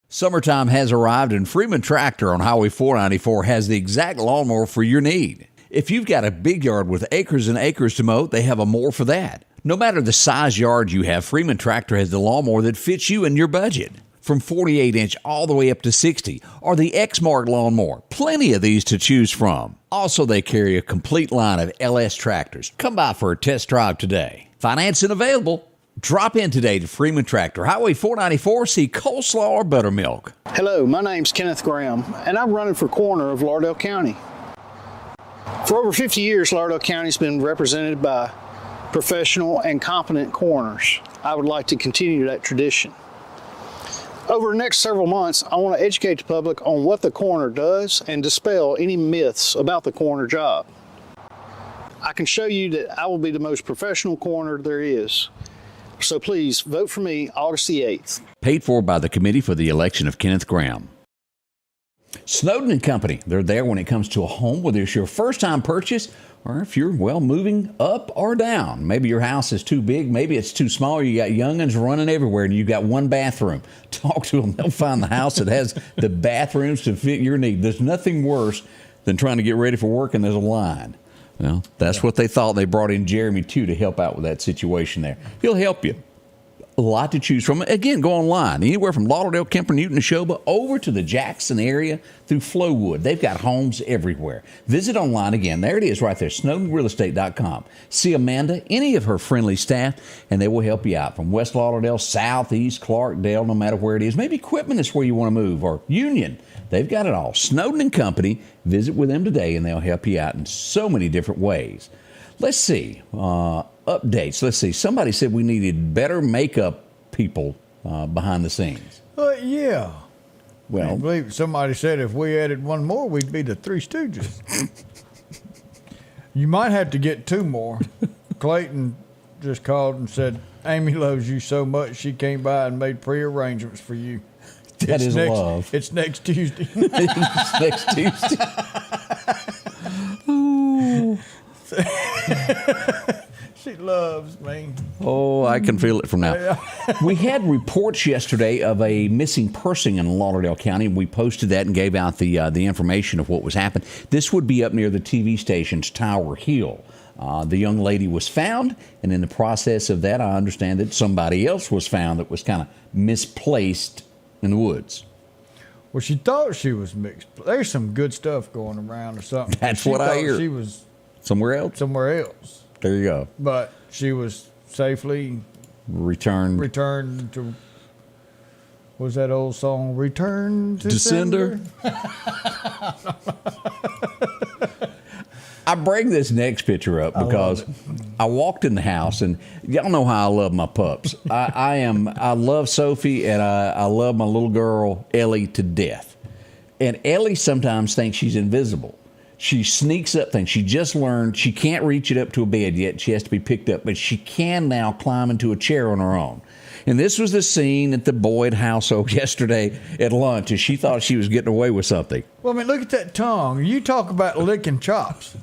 Summertime has arrived, and Freeman Tractor on Highway 494 has the exact lawnmower for your need. If you've got a big yard with acres and acres to mow, they have a mower for that. No matter the size yard you have, Freeman Tractor has the lawnmower that fits you and your budget. From 48-inch all the way up to 60, or the X-Mark lawnmower. Plenty of these to choose from. Also, they carry a complete line of LS tractors. Come by for a test drive today. Financing available. Drop in today to Freeman Tractor, Highway 494, see coleslaw or buttermilk. Hello, my name's Kenneth Graham, and I'm running for coroner of Lauderdale County. For over 50 years, Lauderdale County's been represented by professional and competent coroners. I would like to continue that tradition. Over the next several months, I want to educate the public on what the coroner does and dispel any myths about the coroner job. I can show you that I will be the most professional coroner there is. So please vote for me August the 8th. Paid for by the Committee for the Election of Kenneth Graham. Snowden and Company, they're there when it comes to a home, whether it's your first-time purchase or if you're, moving up or down. Maybe your house is too big, maybe it's too small, you got young'uns running everywhere, and you got one bathroom. Talk to them. They'll find the house that has the bathrooms to fit your need. There's nothing worse than trying to get ready for work and there's a line. Well, that's what they thought. They brought in Jeremy, too, to help out with that situation there. He'll help you. A lot to choose from. Again, go online. Anywhere from Lauderdale, Kemper, Newton, Neshoba, over to the Jackson area through Flowood. They've got homes everywhere. Visit online again. There it is right there, SnowdenRealEstate.com. See Amanda, any of her friendly staff, and they will help you out. From West Lauderdale, Southeast, Clarkdale, no matter where it is. Maybe Quitman is where you want to move, or Union. They've got it all. Snowden and Company. Visit with them today, and they'll help you out in so many different ways. Let's see. Updates. Let's see. Somebody said we needed better makeup people behind the scenes. Yeah. Well, I believe somebody said if we added one more, we'd be the Three Stooges. You might have to get two more. Clayton just called and said, Amy loves you so much she came by and made pre-arrangements for you. That is love. It's next Tuesday. It's next Tuesday. Ooh. She loves me. Oh, I can feel it from now. We had reports yesterday of a missing person in Lauderdale County. We posted that and gave out the information of what was happening. This would be up near the TV station's Tower Hill. The young lady was found, and in the process of that, I understand that somebody else was found that was kind of misplaced in the woods. Well, she thought she was mixed. There's some good stuff going around or something. That's what I hear. She was somewhere else? Somewhere else. There you go. But she was safely returned to, what was that old song? Return to Sender? I bring this next picture up because I walked in the house, and y'all know how I love my pups. I love Sophie, and I love my little girl Ellie to death. And Ellie sometimes thinks she's invisible. She sneaks up things. She just learned she can't reach it up to a bed yet. She has to be picked up, but she can now climb into a chair on her own. And this was the scene at the Boyd household yesterday at lunch, as she thought she was getting away with something. Well, I mean, look at that tongue. You talk about licking chops.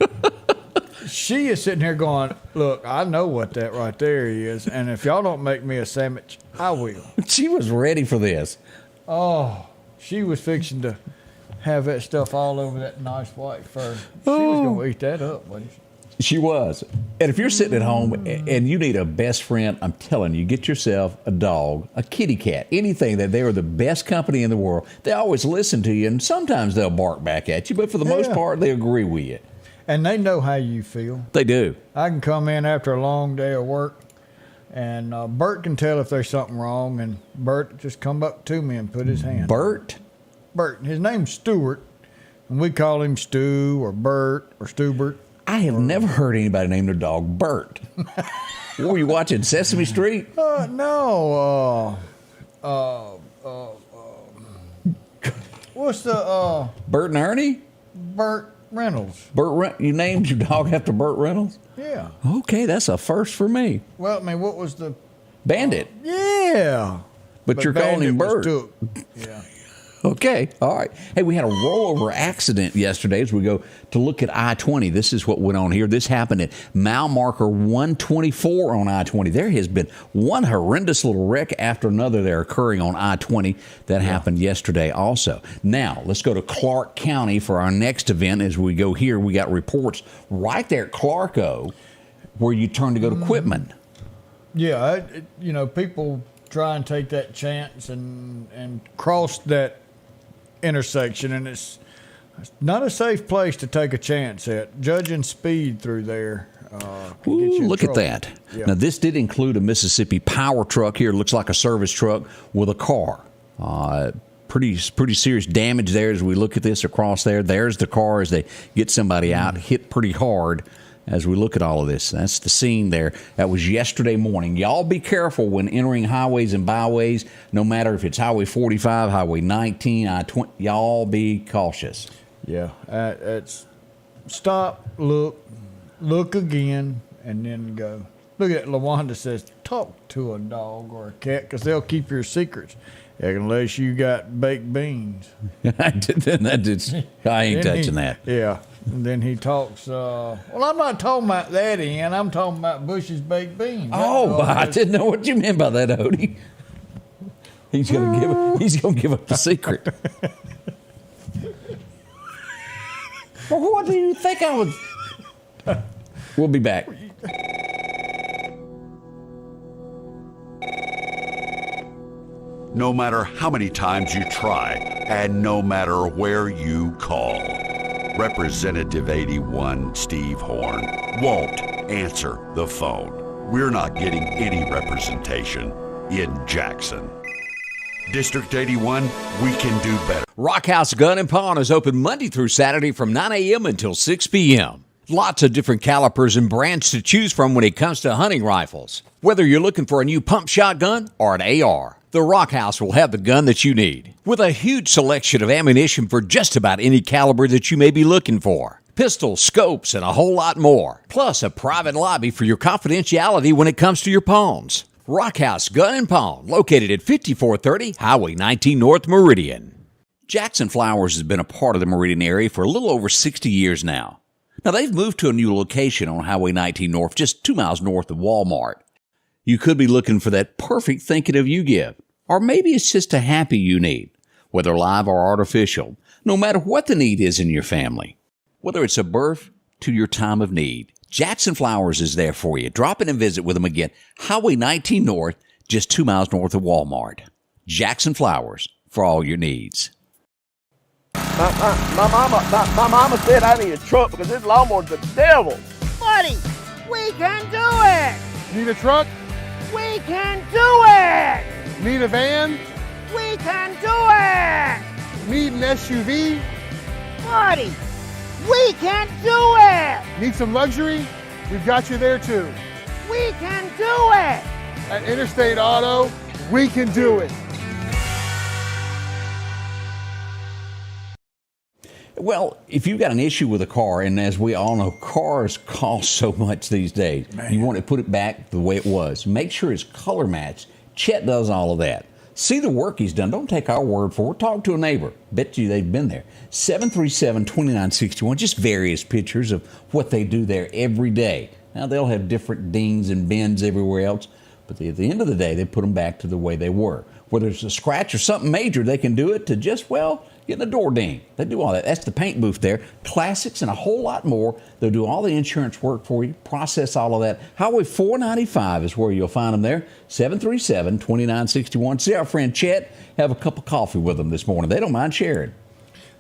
She is sitting here going, look, I know what that right there is, and if y'all don't make me a sandwich, I will. She was ready for this. Oh, she was fixing to have that stuff all over that nice white fur. She was going to eat that up, wasn't she? She was. And if you're sitting at home and you need a best friend, I'm telling you, get yourself a dog, a kitty cat, anything that they are the best company in the world. They always listen to you, and sometimes they'll bark back at you, but for the most part, they agree with you. And they know how you feel. They do. I can come in after a long day of work, and Bert can tell if there's something wrong, and Bert just come up to me and put his hand. Bert? Bert. His name's Stuart, and we call him Stu or Bert or Stubert. I have never heard anybody name their dog Bert. What were you watching, Sesame Street? No. What's the... Bert and Ernie? Burt Reynolds. You named your dog after Burt Reynolds? Yeah. Okay, that's a first for me. Well, I mean, what was the... Bandit. Yeah. But you're calling him Bert. Yeah. Okay, all right. Hey, we had a rollover accident yesterday as we go to look at I-20. This is what went on here. This happened at mile marker 124 on I-20. There has been one horrendous little wreck after another there occurring on I-20 that happened yesterday also. Now, let's go to Clark County for our next event. As we go here, we got reports right there at Clarko where you turn to go to Quitman. Yeah, people try and take that chance and cross that intersection, and it's not a safe place to take a chance at. Judging speed through there. Look at that. Yeah. Now, this did include a Mississippi power truck here. It looks like a service truck with a car. Pretty serious damage there as we look at this across there. There's the car as they get somebody out, hit pretty hard. as we look at all of this. That's the scene there. That was yesterday morning. Y'all be careful when entering highways and byways, no matter if it's Highway 45, Highway 19, I-20. Y'all be cautious. Yeah, it's stop, look again, and then go. Look at Lawanda says, talk to a dog or a cat because they'll keep your secrets unless you got baked beans. I ain't touching that. Yeah. And then he talks, well, I'm not talking about that, Ian. I'm talking about Bush's baked beans. Oh, I didn't know what you meant by that, Odie. He's gonna give up the secret. Well, what do you think I was? We'll be back. No matter how many times you try, and no matter where you call, Representative 81 Steve Horn won't answer the phone. We're not getting any representation in Jackson. District 81, we can do better. Rockhouse Gun and Pawn is open Monday through Saturday from 9 a.m. until 6 p.m. Lots of different calibers and brands to choose from when it comes to hunting rifles. Whether you're looking for a new pump shotgun or an AR, the Rockhouse will have the gun that you need, with a huge selection of ammunition for just about any caliber that you may be looking for. Pistols, scopes, and a whole lot more. Plus a private lobby for your confidentiality when it comes to your pawns. Rockhouse Gun and Pawn, located at 5430 Highway 19 North Meridian. Jackson Flowers has been a part of the Meridian area for a little over 60 years now. Now, they've moved to a new location on Highway 19 North, just 2 miles north of Walmart. You could be looking for that perfect thinking of you gift, or maybe it's just a happy you need, whether live or artificial, no matter what the need is in your family. Whether it's a birth to your time of need, Jackson Flowers is there for you. Drop in and visit with them again. Highway 19 North, just 2 miles north of Walmart. Jackson Flowers, for all your needs. My mama said I need a truck because this lawnmower's the devil. Buddy, we can do it! Need a truck? We can do it! Need a van? We can do it! Need an SUV? Buddy, we can do it! Need some luxury? We've got you there too. We can do it! At Interstate Auto, we can do it. Well, if you've got an issue with a car, and as we all know, cars cost so much these days, you want to put it back the way it was. Make sure it's color matched. Chet does all of that. See the work he's done. Don't take our word for it. Talk to a neighbor. Bet you they've been there. 737-2961, just various pictures of what they do there every day. Now, they'll have different dings and bends everywhere else, but at the end of the day, they put them back to the way they were. Whether it's a scratch or something major, they can do it to just, well, getting a door ding. They do all that. That's the paint booth there. Classics and a whole lot more. They'll do all the insurance work for you, process all of that. Highway 495 is where you'll find them there. 737-2961. See our friend Chet. Have a cup of coffee with them this morning. They don't mind sharing.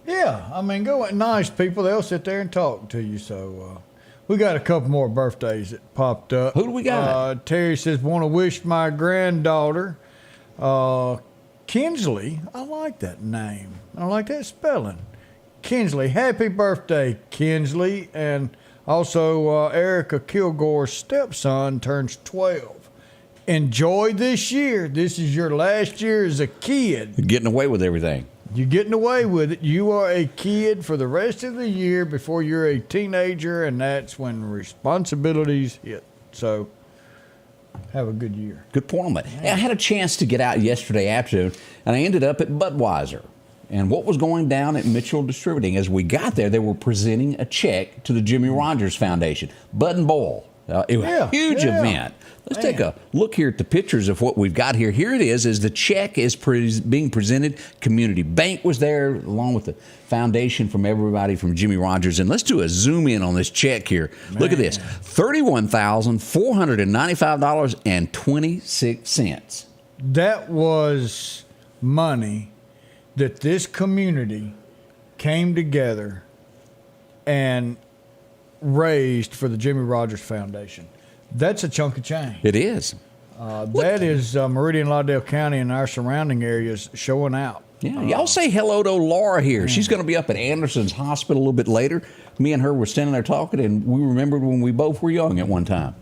Yeah, I mean, nice people. They'll sit there and talk to you. So we got a couple more birthdays that popped up. Who do we got? Terry says, want to wish my granddaughter, Kinsley. I like that name. I like that spelling. Kinsley. Happy birthday, Kinsley. And also Erica Kilgore's stepson turns 12. Enjoy this year. This is your last year as a kid. You're getting away with everything. You're getting away with it. You are a kid for the rest of the year before you're a teenager, and that's when responsibilities hit. So have a good year. Good point on that. I had a chance to get out yesterday afternoon, and I ended up at Budweiser. And what was going down at Mitchell Distributing, as we got there, they were presenting a check to the Jimmy Rogers Foundation. Bud and Bowl. It was a huge event. Let's take a look here at the pictures of what we've got here. Here it is, as the check is being presented. Community Bank was there, along with the foundation from everybody from Jimmy Rogers. And let's do a zoom in on this check here. Look at this, $31,495.26. That was money that this community came together and raised for the Jimmy Rogers Foundation. That's a chunk of change. It is. That is Meridian, Lauderdale County, and our surrounding areas showing out. Yeah, y'all say hello to Laura here. She's going to be up at Anderson's Hospital a little bit later. Me and her were standing there talking, and we remembered when we both were young at one time.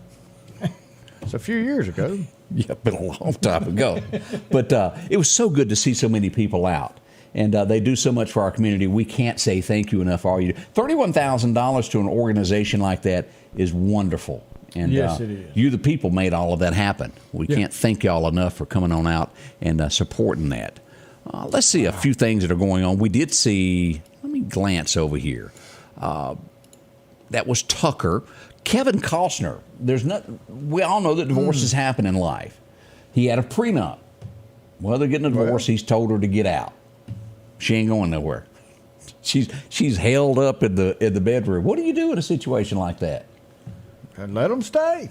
It's a few years ago. Yeah, been a long time ago. But it was so good to see so many people out. And they do so much for our community. We can't say thank you enough for all you do. $31,000 to an organization like that is wonderful. And yes, it is. You, the people, made all of that happen. We can't thank y'all enough for coming on out and supporting that. Let's see a few things that are going on. We did see, let me glance over here. That was Tucker. Kevin Costner. We all know that divorces happen in life. He had a prenup. Well, they're getting a divorce. He's told her to get out. She ain't going nowhere. She's held up in the bedroom. What do you do in a situation like that? And let them stay.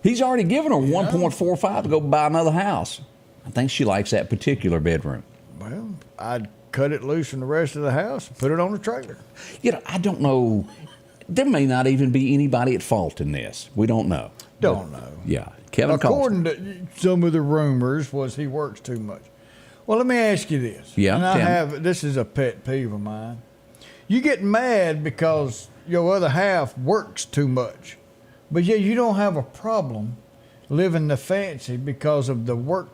He's already given her $1.45 to go buy another house. I think she likes that particular bedroom. Well, I'd cut it loose from the rest of the house and put it on the trailer. I don't know. There may not even be anybody at fault in this. We don't know. Don't know. Yeah. Kevin According to some of the rumors was he works too much. Well, let me ask you this. Yeah. And this is a pet peeve of mine. You get mad because your other half works too much. But yeah, you don't have a problem living the fancy because of the work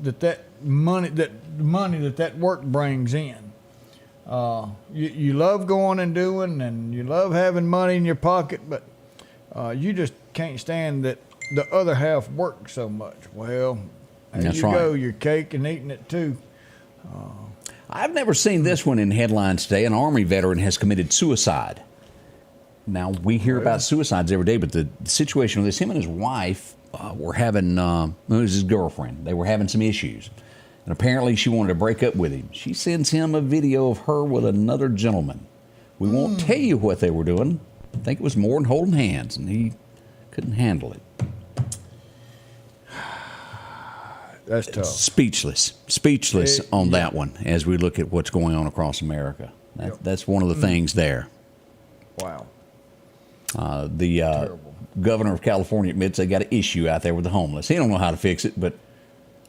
that money that work brings in. You love going and doing, and you love having money in your pocket, but you just can't stand that the other half works so much. Well, there you go, your cake and eating it too. I've never seen this one in headlines today. An Army veteran has committed suicide. Now, we hear about suicides every day, but the situation with this, him and his wife were having, it was his girlfriend. They were having some issues. And apparently she wanted to break up with him. She sends him a video of her with another gentleman. We won't tell you what they were doing. I think it was more than holding hands, and he couldn't handle it. That's tough. Speechless on that one as we look at what's going on across America. That's one of the things there. Wow. The governor of California admits they got an issue out there with the homeless. He don't know how to fix it, but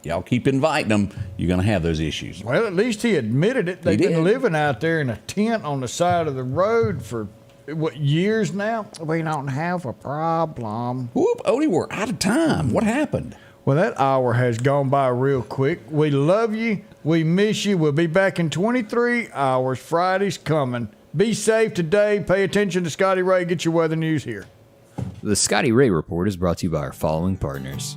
y'all keep inviting them, you're going to have those issues. Well, at least he admitted it. They've been living out there in a tent on the side of the road for, years now? We don't have a problem. Whoop, Odie, we're out of time. What happened? Well, that hour has gone by real quick. We love you. We miss you. We'll be back in 23 hours. Friday's coming. Be safe today. Pay attention to Scotty Ray. Get your weather news here. The Scotty Ray Report is brought to you by our following partners.